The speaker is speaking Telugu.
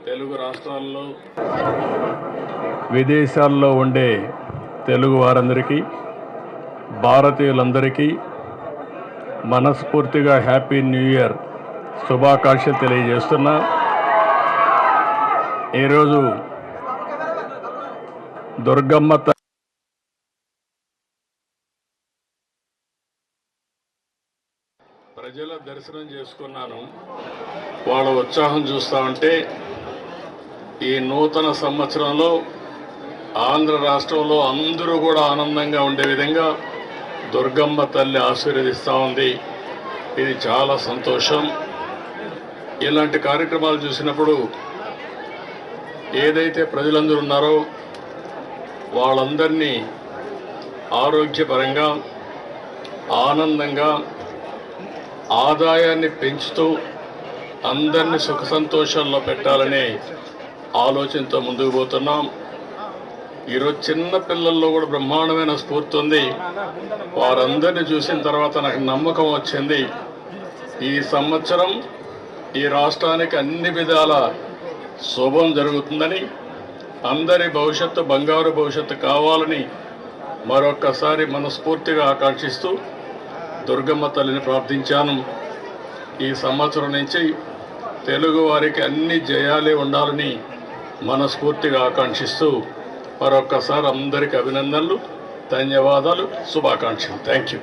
తెలుగు రాష్ట్రాల్లో విదేశాల్లో ఉండే తెలుగు వారందరికీ భారతీయులందరికీ మనస్ఫూర్తిగా హ్యాపీ న్యూ ఇయర్ శుభాకాంక్షలు తెలియజేస్తున్నా. ఈరోజు దుర్గమ్మ ప్రజల దర్శనం చేసుకున్నాను. వాళ్ళ ఉత్సాహం చూస్తా ఉంటే ఈ నూతన సంవత్సరంలో ఆంధ్ర రాష్ట్రంలో అందరూ కూడా ఆనందంగా ఉండే విధంగా దుర్గమ్మ తల్లి ఆశీర్వదిస్తూ ఉంది. ఇది చాలా సంతోషం. ఇలాంటి కార్యక్రమాలు చూసినప్పుడు ఏదైతే ప్రజలందరూ ఉన్నారో వాళ్ళందరినీ ఆరోగ్యపరంగా ఆనందంగా ఆదాయాన్ని పెంచుతూ అందరినీ సుఖ సంతోషాల్లో పెట్టాలనే ఆలోచనతో ముందుకు పోతున్నాం. ఈరోజు చిన్న పిల్లల్లో కూడా బ్రహ్మాండమైన స్ఫూర్తి ఉంది. వారందరినీ చూసిన తర్వాత నాకు నమ్మకం వచ్చింది, ఈ సంవత్సరం ఈ రాష్ట్రానికి అన్ని విధాల శుభం జరుగుతుందని, అందరి భవిష్యత్తు బంగారు భవిష్యత్తు కావాలని మరొక్కసారి మనస్ఫూర్తిగా ఆకాంక్షిస్తూ దుర్గమ్మ తల్లిని ప్రార్థించాను. ఈ సంవత్సరం నుంచి తెలుగు వారికి అన్ని జయాలే ఉండాలని మనస్ఫూర్తిగా ఆకాంక్షిస్తూ మరొక్కసారి అందరికీ అభినందనలు, ధన్యవాదాలు, శుభాకాంక్షలు. Thank you.